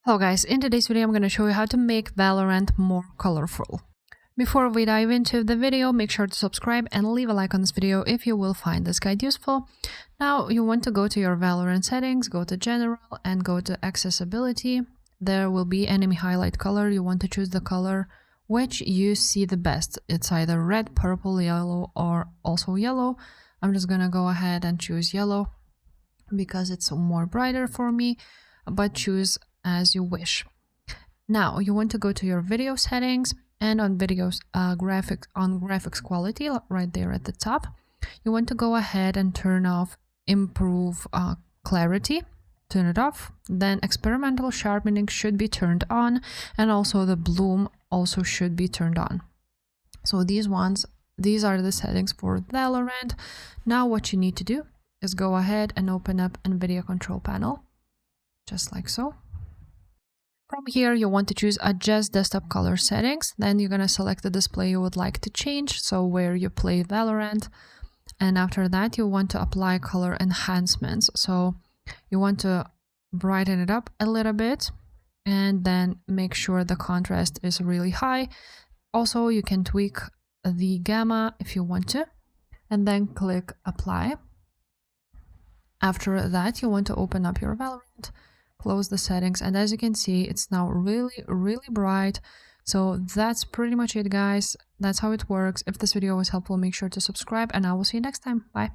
Hello guys, in today's video I'm going to show you how to make Valorant more colorful. Before we dive into the video, make sure to subscribe and leave a like on this video if you will find this guide useful. Now you want to go to your Valorant settings, go to General and go to Accessibility. There will be enemy highlight color. You want to choose the color which you see the best. It's either red, purple, yellow or also yellow. I'm just going to go ahead and choose yellow because it's more brighter for me, but choose as you wish. Now you want to go to your video settings and on videos graphics quality right there at the top. You want to go ahead and turn off improve clarity, turn it off. Then experimental sharpening should be turned on, and also the bloom also should be turned on. So these are the settings for Valorant. Now what you need to do is go ahead and open up NVIDIA control panel, just like so. From here, you want to choose Adjust Desktop Color Settings. Then you're going to select the display you would like to change, so where you play Valorant. And after that, you want to apply color enhancements. So you want to brighten it up a little bit and then make sure the contrast is really high. Also, you can tweak the gamma if you want to, and then click Apply. After that, you want to open up your Valorant, close the settings, and as you can see, it's now really bright. So that's pretty much it, guys. That's how it works. If this video was helpful, make sure to subscribe and I will see you next time. Bye.